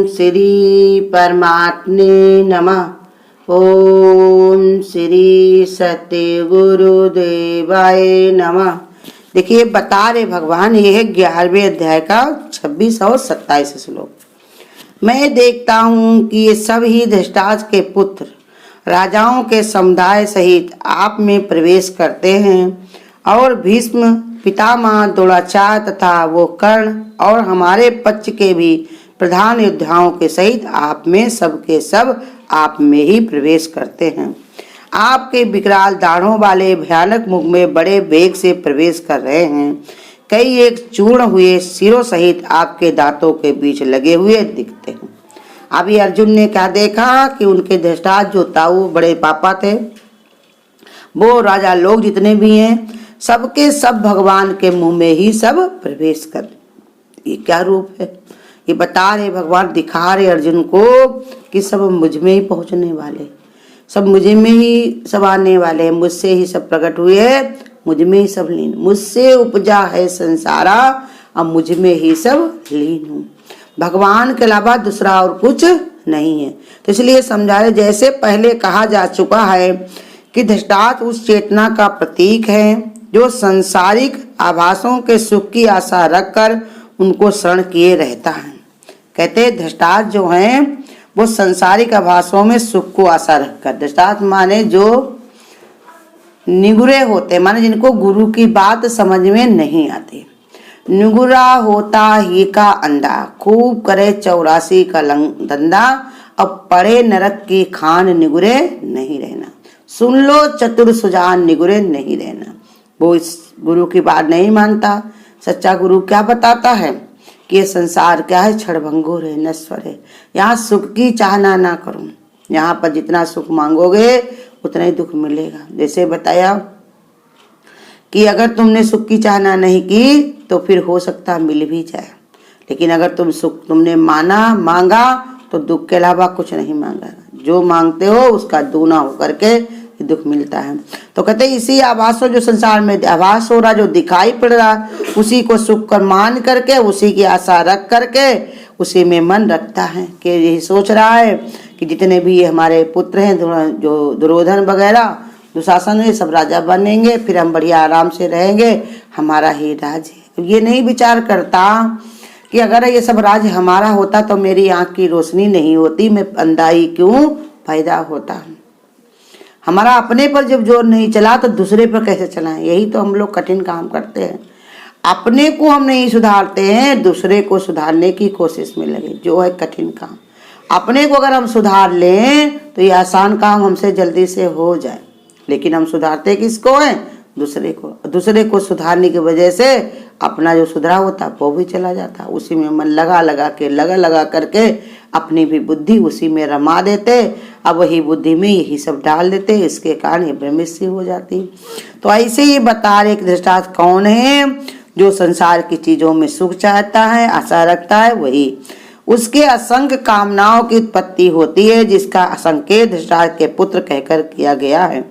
श्री परमात्मे नमः। ओम श्री सत्य गुरुदेवाय नमः। देखिए बता रहे भगवान, ये है 11वें अध्याय का 26 और 27 श्लोक। मैं देखता हूँ कि ये सब ही धृतराष्ट्र के पुत्र राजाओं के समुदाय सहित आप में प्रवेश करते हैं और भीष्म, पितामह, द्रोणाचार्य तथा वो कर्ण और हमारे पक्ष के भी प्रधान योद्धाओं के सहित आप में सबके सब आप में ही प्रवेश करते हैं। आपके विकराल दाढ़ों वाले भयानक मुख में बड़े वेग से प्रवेश कर रहे हैं। कई एक चूर्ण हुए सिरों सहित आपके दांतों के बीच लगे हुए दिखते हैं। अभी अर्जुन ने क्या देखा कि उनके धृतराष्ट्र जो ताऊ बड़े पापा थे, वो राजा लोग जितने भी हैं, सबके सब भगवान के मुंह में ही सब प्रवेश कर। ये क्या रूप है? ये बता रहे भगवान, दिखा रहे अर्जुन को कि सब मुझ में ही पहुंचने वाले, सब मुझे में ही सब आने वाले हैं, मुझसे ही सब प्रकट हुए हैं, मुझ में ही सब लीन, मुझसे उपजा है संसारा, अब मुझ में ही सब लीन हूँ। भगवान के अलावा दूसरा और कुछ नहीं है। तो इसलिए समझा रहे, जैसे पहले कहा जा चुका है कि धृतराष्ट्र उस चेतना का प्रतीक है जो संसारिक आभासों के सुख की आशा रखकर उनको शरण किए रहता है। कहते धृतराष्ट्र जो हैं वो संसारिक आभासों में सुख को आशा रखकर, धृतराष्ट्र माने जो निगुरे होते, माने जिनको गुरु की बात समझ में नहीं आती। निगुरा होता ही का अंधा, खूब करे 84 का धंधा, अब पड़े नरक की खान निगुरे नहीं रहना। सुन लो चतुर सुजान निगुरे नहीं रहना। वो इस गुरु की बात नहीं मानता। सच्चा गुरु क्या बताता है कि ये संसार क्या है, क्षणभंगुर है, नश्वर है, यहाँ सुख की चाहना ना करो, यहाँ पर जितना सुख मांगोगे उतना ही दुख मिलेगा। जैसे बताया कि अगर तुमने सुख की चाहना नहीं की तो फिर हो सकता मिल भी जाए, लेकिन अगर तुमने मांगा तो दुख के अलावा कुछ नहीं मांगा। जो मांगते हो उसका दूना होकर के दुख मिलता है। तो कहते इसी आभास जो संसार में आभास हो रहा, जो दिखाई पड़ रहा, उसी को सुख कर मान करके, उसी की आशा रख करके उसी में मन रखता है कि यही सोच रहा है कि जितने भी ये हमारे पुत्र हैं, जो दुर्योधन वगैरह, दुशासन है, सब राजा बनेंगे, फिर हम बढ़िया आराम से रहेंगे, हमारा ही राज है। ये नहीं विचार करता कि अगर ये सब राज हमारा होता तो मेरी आंख की रोशनी नहीं होती, मैं अंधा ही क्यों पैदा होता। हमारा अपने पर जब जोर नहीं चला तो दूसरे पर कैसे चलाएं? यही तो हम लोग कठिन काम करते हैं। अपने को हम नहीं सुधारते हैं, दूसरे को सुधारने की कोशिश में लगे, जो है कठिन काम। अपने को अगर हम सुधार लें तो ये आसान काम हमसे जल्दी से हो जाए, लेकिन हम सुधारते किसको हैं? दूसरे को। दूसरे को सुधारने की वजह से अपना जो सुधरा होता वो भी चला जाता। उसी में मन लगा करके अपनी भी बुद्धि उसी में रमा देते, अब वही बुद्धि में यही सब डाल देते, इसके कारण ये भ्रमित सी हो जाती। तो ऐसे ही बता रहे कि धृतराष्ट्र कौन है? जो संसार की चीजों में सुख चाहता है, आशा रखता है, वही उसके असंख्य कामनाओं की उत्पत्ति होती है, जिसका संकेत धृतराष्ट्र के पुत्र कहकर किया गया है।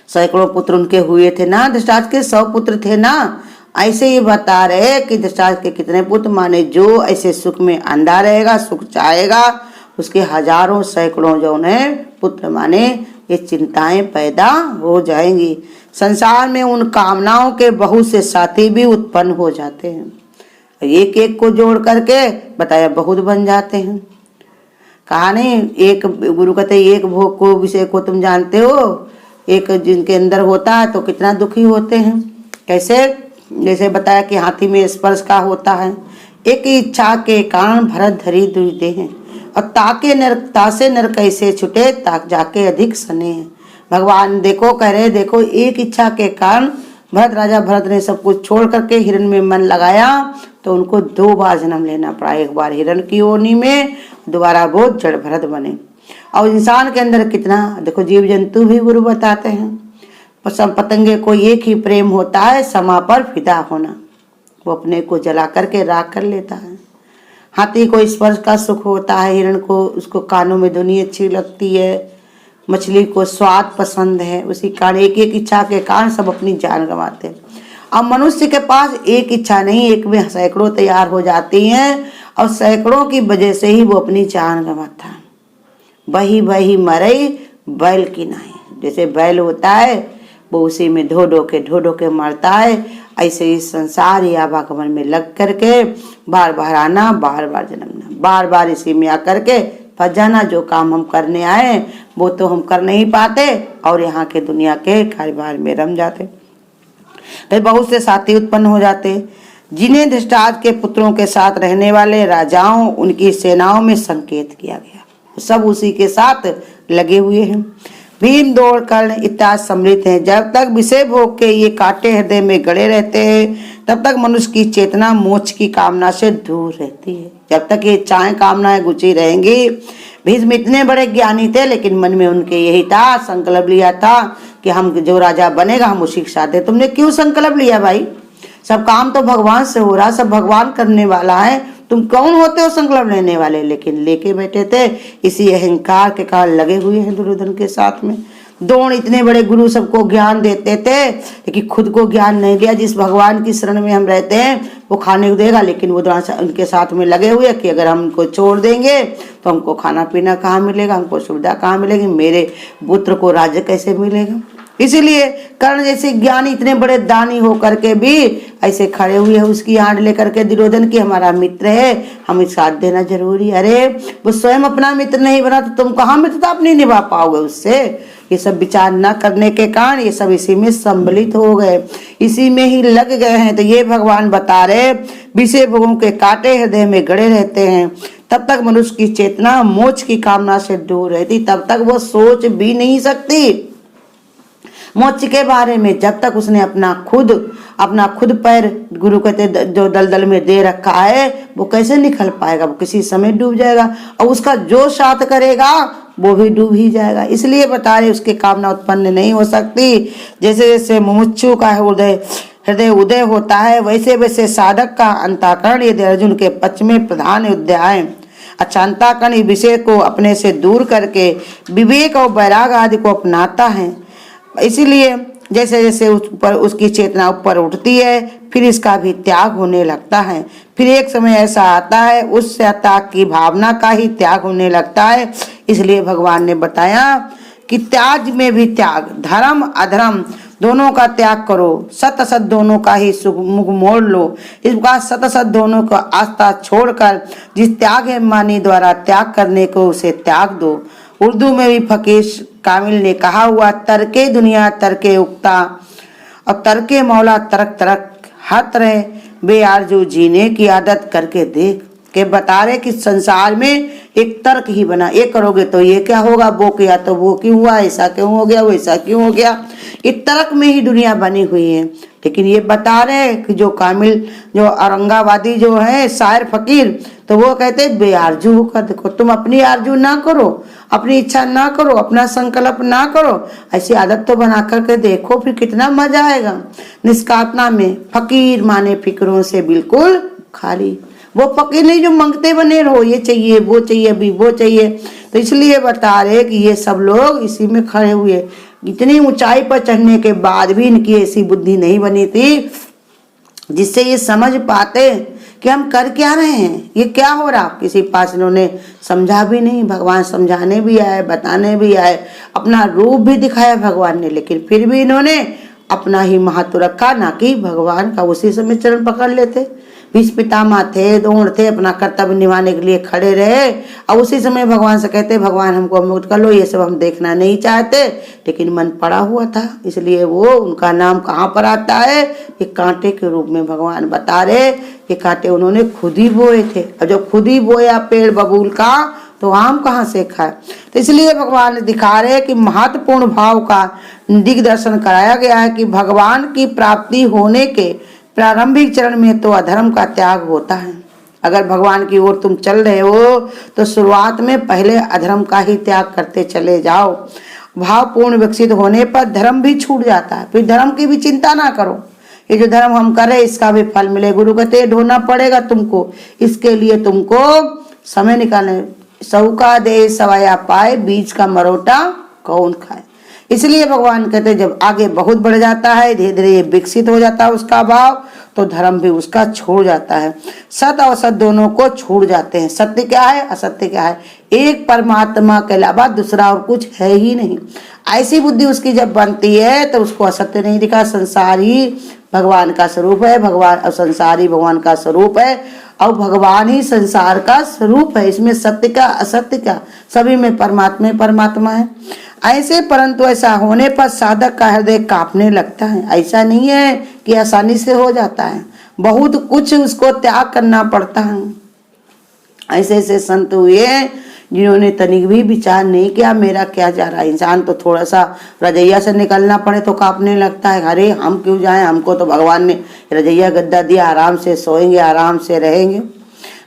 सैकड़ों पुत्र उनके हुए थे ना, धृतराष्ट्र के 100 पुत्र थे ना। ऐसे ही बता रहे कि धृतराष्ट्र के कितने पुत्र, माने जो ऐसे सुख में अंधा रहेगा, सुख चाहेगा, उसके हजारों सैकड़ों जो है पुत्र, माने ये चिंताएं पैदा हो जाएंगी। संसार में उन कामनाओं के बहुत से साथी भी उत्पन्न हो जाते हैं। एक एक को जोड़ करके बताया बहुत बन जाते हैं। कहा नहीं, एक गुरु कहते एक भोग को विषय को तुम जानते हो, एक जिनके अंदर होता है तो कितना दुखी होते हैं। कैसे? जैसे बताया कि हाथी में स्पर्श का होता है। एक इच्छा के कारण भरत धरी दुर्दे हैं, और तासे नर कैसे छुटे, ताक जाके अधिक सने हैं। भगवान देखो कह रहे, देखो एक इच्छा के कारण राजा भरत ने सब कुछ छोड़ करके हिरण में मन लगाया तो उनको 2 बार जन्म लेना पड़ा। एक बार हिरण की योनि में, दोबारा वो जड़ भरत बने। और इंसान के अंदर कितना, देखो जीव जंतु भी गुरु बताते हैं, पतंगे को एक ही प्रेम होता है, समा पर फिदा होना। वो अपने को जला करके राख कर लेता है। हाथी को स्पर्श का सुख होता है, हिरण को उसको कानों में धुनी अच्छी लगती है, मछली को स्वाद पसंद है। उसी कारण एक एक इच्छा के कारण सब अपनी जान गंवाते हैं। अब मनुष्य के पास एक इच्छा नहीं, एक में सैकड़ों तैयार हो जाती हैं, और सैकड़ों की वजह से ही वो अपनी जान गंवाता। बही बही मरई बैल की नहीं, जैसे बैल होता है वो उसी में ढो ढो के मरता है, ऐसे ही संसार या आवागमन में लग करके बार बार आना, बार बार जन्मना, बार बार इसी में आकर के फंस जाना। जो काम हम करने आए वो तो हम कर नहीं पाते और यहाँ के दुनिया के कारोबार में रम जाते। फिर बहुत से साथी उत्पन्न हो जाते, जिन्हें धृतराष्ट्र के पुत्रों के साथ रहने वाले राजाओं उनकी सेनाओं में संकेत किया गया, सब उसी के साथ लगे हुए हैं। भीम, दौड़, कर्ण इत्यादि सम्मिलित हैं। जब तक विषय भोग के ये कांटे हृदय में गड़े रहते हैं तब तक मनुष्य की चेतना मोक्ष की कामना से दूर रहती है। जब तक ये चाहे कामनाएं गुची रहेंगी। भीष्म इतने बड़े ज्ञानी थे लेकिन मन में उनके यही था, संकल्प लिया था कि हम जो राजा बनेगा हम उसी के साथ है। तुमने क्यों संकल्प लिया भाई? सब काम तो भगवान से हो रहा, सब भगवान करने वाला है, तुम कौन होते हो संकल्प लेने वाले? लेकिन लेके बैठे थे, इसी अहंकार के कारण लगे हुए हैं दुर्योधन के साथ में। द्रोण इतने बड़े गुरु सबको ज्ञान देते थे लेकिन खुद को ज्ञान नहीं दिया। जिस भगवान की शरण में हम रहते हैं वो खाने को देगा, लेकिन वो उनके साथ में लगे हुए कि अगर हम उनको छोड़ देंगे तो हमको खाना पीना कहाँ मिलेगा, हमको सुविधा कहाँ मिलेगी, मेरे पुत्र को राज्य कैसे मिलेगा। इसीलिए कर्ण जैसे ज्ञानी इतने बड़े दानी होकर के भी ऐसे खड़े हुए हैं उसकी आड़ लेकर के दुर्योधन की हमारा मित्र है, हमें साथ देना जरूरी। अरे वो स्वयं अपना मित्र नहीं बना तो तुम कहाँ मित्रता अपनी निभा पाओगे उससे? ये सब विचार न करने के कारण ये सब इसी में सम्मिलित हो गए, इसी में ही लग गए हैं। तो ये भगवान बता रहे विषय भोगों के कांटे हृदय में गड़े रहते हैं। तब तक मनुष्य की चेतना मोक्ष की कामना से दूर रहती, तब तक वो सोच भी नहीं सकती मोक्ष के बारे में। जब तक उसने अपना खुद पैर गुरु कहते जो दलदल में दे रखा है वो कैसे निकल पाएगा? वो किसी समय डूब जाएगा और उसका जो साथ करेगा वो भी डूब ही जाएगा। इसलिए बता रहे उसकी कामना उत्पन्न नहीं हो सकती। जैसे जैसे मुमुक्षु का हृदय उदय होता है वैसे वैसे साधक का अंतःकरण यदि अर्जुन के पक्ष में प्रधान अध्याय अच्छा अंतःकरण विषय को अपने से दूर करके विवेक और वैराग आदि को अपनाता है। इसीलिए जैसे जैसे उस पर उसकी चेतना ऊपर उठती है फिर इसका भी त्याग होने लगता है। फिर एक समय ऐसा आता है उस त्याग की भावना का ही त्याग होने लगता है। इसलिए भगवान ने बताया कि त्याग में भी त्याग, धर्म अधर्म दोनों का त्याग करो, सत असत दोनों का ही मुख मोड़ लो। इस प्रकार सत असत दोनों का आस्था छोड़कर जिस त्याग है मानी द्वारा त्याग करने को उसे त्याग दो। उर्दू में भी फकीर कामिल ने कहा हुआ, तरके दुनिया तरके उक्ता और तरके मौला तरक तरक, हर तरह बेआरजू जीने की आदत करके देख। के बता रहे कि संसार में एक तर्क ही बना, ये करोगे तो ये क्या होगा, वो किया तो वो क्यों हुआ, ऐसा क्यों हो गया, वैसा क्यों हो गया। इस तर्क में ही दुनिया बनी हुई है। लेकिन ये बता रहे हैं कि जो कामिल जो औरंगाबादी जो है शायर फकीर, तो वो कहते बेआरजू होकर देखो, तुम अपनी आरजू ना करो, अपनी इच्छा ना करो, अपना संकल्प ना करो, ऐसी आदत तो बना करके देखो, फिर कितना मजा आएगा। निष्कामना में फकीर माने फिक्रों से बिल्कुल खाली, वो फकीर नहीं जो मंगते बने रहो, ये चाहिए वो चाहिए अभी वो चाहिए। तो इसलिए बता रहे कि ये सब लोग इसी में खड़े हुए, इतनी ऊंचाई पर चढ़ने के बाद भी इनकी ऐसी बुद्धि नहीं बनी थी जिससे ये समझ पाते कि हम कर क्या रहे हैं, ये क्या हो रहा। किसी पास इन्होंने समझा भी नहीं, भगवान समझाने भी आए, बताने भी आए, अपना रूप भी दिखाया भगवान ने, लेकिन फिर भी इन्होंने अपना ही महत्व रखा, ना कि भगवान का। उसी समय चरण पकड़ लेते। भीष्म पितामह थे, द्रोण थे, अपना कर्तव्य निभाने के लिए खड़े रहे और उसी समय भगवान से कहते भगवान हमको मुक्त कर लो, ये सब हम देखना नहीं चाहते, लेकिन मन पड़ा हुआ था। इसलिए वो उनका नाम कहाँ पर आता है, ये कांटे के रूप में भगवान बता रहे। ये कांटे उन्होंने खुद ही बोए थे, और जब खुद ही बोया पेड़ बबूल का तो आम कहाँ से खाए। तो इसलिए भगवान दिखा रहे कि महत्वपूर्ण भाव का दिग्दर्शन कराया गया है कि भगवान की प्राप्ति होने के प्रारंभिक चरण में तो अधर्म का त्याग होता है। अगर भगवान की ओर तुम चल रहे हो तो शुरुआत में पहले अधर्म का ही त्याग करते चले जाओ। भावपूर्ण विकसित होने पर धर्म भी छूट जाता है, फिर धर्म की भी चिंता ना करो। ये जो धर्म हम करें इसका भी फल मिले, गुरु कहते ढोना पड़ेगा तुमको, इसके लिए तुमको समय निकालना। सौका दे सवाया पाए, बीज का मरोटा कौन खाए। इसलिए भगवान कहते हैं जब आगे बहुत बढ़ जाता है, धीरे धीरे ये विकसित हो जाता है उसका भाव, तो धर्म भी उसका छोड़ जाता है। सत और असत दोनों को छोड़ जाते हैं। सत्य क्या है, असत्य क्या है, एक परमात्मा के अलावा दूसरा और कुछ है ही नहीं। ऐसी बुद्धि उसकी जब बनती है तो उसको असत्य नहीं दिखा, संसार ही भगवान का स्वरूप है, भगवान और संसार ही भगवान का स्वरूप है, और भगवान ही संसार का स्वरूप है। इसमें सत्य का असत्य का, सभी में परमात्मा परमात्मा है। ऐसे परंतु ऐसा होने पर साधक का हृदय कांपने लगता है। ऐसा नहीं है कि आसानी से हो जाता है, बहुत कुछ उसको त्याग करना पड़ता है। ऐसे ऐसे संत हुए जिन्होंने तनिक भी विचार नहीं किया मेरा क्या जा रहा है। इंसान तो थोड़ा सा रजैया से निकलना पड़े तो कांपने लगता है, अरे हम क्यों जाएं, हमको तो भगवान ने रजैया गद्दा दिया, आराम से सोएंगे, आराम से रहेंगे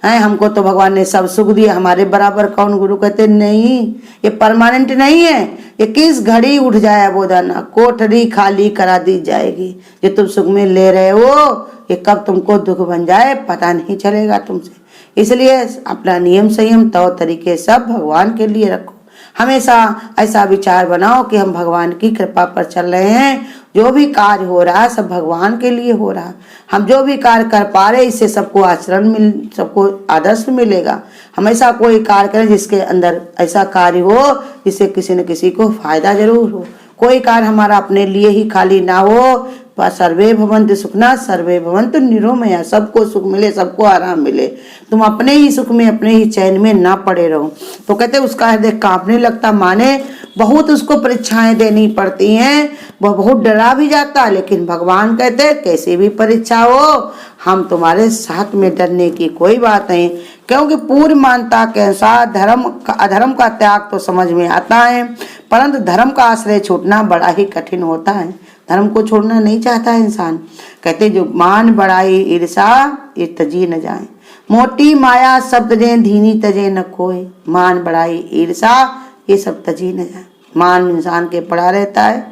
हैं, हमको तो भगवान ने सब सुख दिया, हमारे बराबर कौन। गुरु कहते नहीं, ये परमानेंट नहीं है, ये किस घड़ी उठ जाए बोधाना, कोठरी खाली करा दी जाएगी। जो तुम सुख में ले रहे हो ये कब तुमको दुख बन जाए पता नहीं चलेगा तुमसे। इसलिए अपना नियम संयम तौर तरीके सब भगवान के लिए रखो। हमेशा ऐसा विचार बनाओ कि हम भगवान की कृपा पर चल रहे हैं, जो भी कार्य हो रहा है सब भगवान के लिए हो रहा है। हम जो भी कार्य कर पा रहे इससे सबको आचरण मिल, सबको आदर्श मिलेगा। हमेशा कोई कार्य करें जिसके अंदर ऐसा कार्य हो जिससे किसी न किसी को फायदा जरूर हो। कोई कार्य हमारा अपने लिए ही खाली ना हो। सर्वे भवन्तु सुखना सर्वे भवन्तु निरोमया, सबको सुख मिले, सबको आराम मिले, तुम अपने ही सुख में अपने ही चैन में ना पड़े रहो। तो कहते उसका हृदय कांपने लगता, माने बहुत उसको परीक्षाएं देनी पड़ती हैं, वह बहुत डरा भी जाता है। लेकिन भगवान कहते कैसी भी परीक्षा हो हम तुम्हारे साथ में, डरने की कोई बात नहीं। क्योंकि पूर्व मान्यता के अनुसार अधर्म का त्याग तो समझ में आता है, परंतु धर्म का आश्रय छूटना बड़ा ही कठिन होता है। धर्म को छोड़ना नहीं चाहता है इंसान। कहते जो मान बढ़ाई ईर्षा ये तजी न जाए, मोटी माया सब तजे धीनी तजे न कोई। मान बढ़ाई ईर्षा ये सब तजी न जाए। मान इंसान के पड़ा रहता है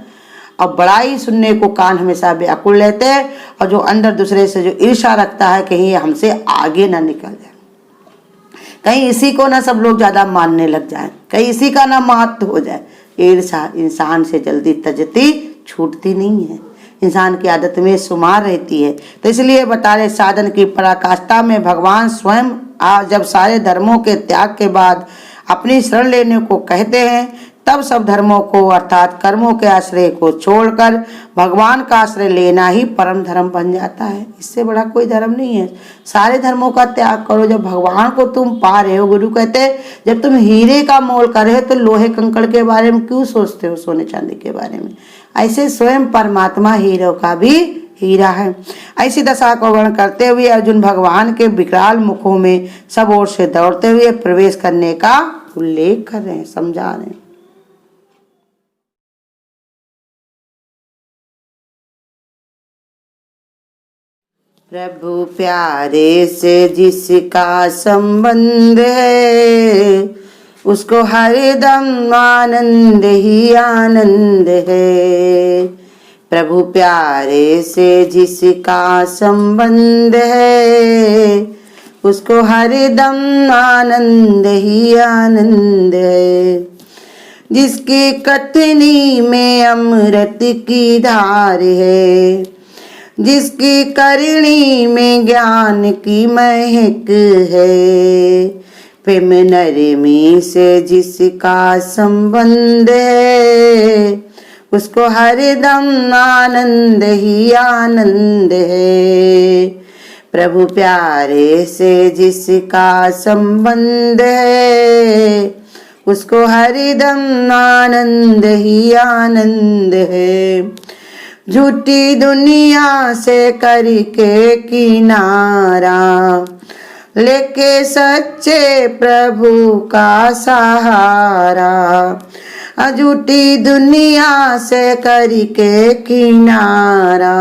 और बड़ाई सुनने को कान हमेशा व्याकुल रहते हैं, और जो अंदर दूसरे से जो ईर्षा रखता है कहीं ये हमसे आगे ना निकल जाए, कहीं इसी को ना सब लोग ज्यादा मानने लग जाए, कहीं इसी का ना महत्व हो जाए। ईर्षा इंसान से जल्दी तजती छूटती नहीं है, इंसान की आदत में शुमार रहती है। तो इसलिए बता रहे साधन की पराकाष्ठा में भगवान स्वयं जब सारे धर्मों के त्याग के बाद अपनी शरण लेने को कहते हैं, तब सब धर्मों को अर्थात कर्मों के आश्रय को छोड़कर भगवान का आश्रय लेना ही परम धर्म बन जाता है। इससे बड़ा कोई धर्म नहीं है। सारे धर्मों का त्याग करो, जब भगवान को तुम पा रहे हो। गुरु कहते जब तुम हीरे का मोल कर रहे हो तो लोहे कंकड़ के बारे में क्यों सोचते हो, सोने चांदी के बारे में। ऐसे स्वयं परमात्मा हीरो का भी हीरा है। ऐसी दशा को वर्णन करते हुए अर्जुन भगवान के विकराल मुखों में सब ओर से दौड़ते हुए प्रवेश करने का उल्लेख कर रहे हैं, समझा रहे हैं। प्रभु प्यारे से जिसका संबंध है उसको हरदम आनंद ही आनंद है। प्रभु प्यारे से जिसका संबंध है उसको हरदम आनंद ही आनंद है। जिसकी कथनी में अमृत की धार है, जिसकी करणी में ज्ञान की महक है। प्रेम नरमी से जिसका संबंध है उसको हरदम आनंद ही आनंद है। प्रभु प्यारे से जिसका संबंध है उसको हरदम आनंद ही आनंद है। झूठी दुनिया से करके किनारा लेके सच्चे प्रभु का सहारा। झूठी दुनिया से करके किनारा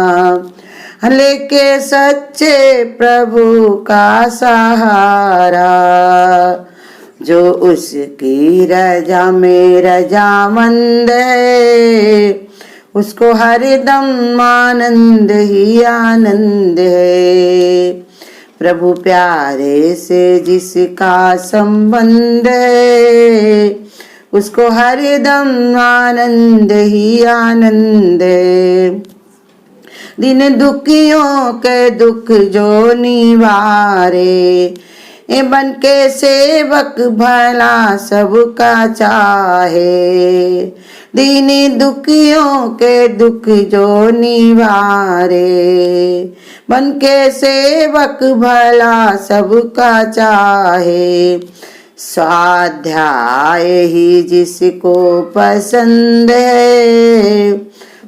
लेके सच्चे प्रभु का सहारा। जो उसकी रजा में रजामंद है उसको हरदम आनंद ही आनंद है। प्रभु प्यारे से जिसका संबंध है उसको हरदम आनंद ही आनंद है। दिन दुखियों के दुख जो निवारे, ए बन के सेवक भला सबका चाहे। दीनी दुखियों के दुख जो निवारे, बन के सेवक भला सबका चाहे। स्वाध्याय ही जिसको पसंद है,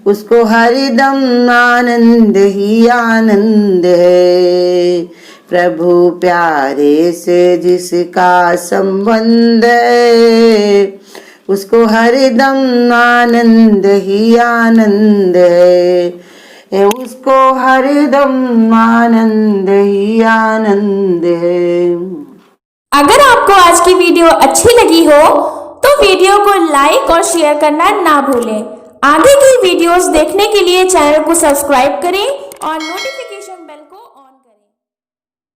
उसको हरदम आनंद ही आनंद है। प्रभु प्यारे से जिसका संबंध है, उसको हरदम आनंद ही आनंद है। उसको हरदम आनंद ही आनंद है। अगर आपको आज की वीडियो अच्छी लगी हो तो वीडियो को लाइक और शेयर करना ना भूलें। आगे की वीडियोस देखने के लिए चैनल को सब्सक्राइब करें और नोटिफिकेशन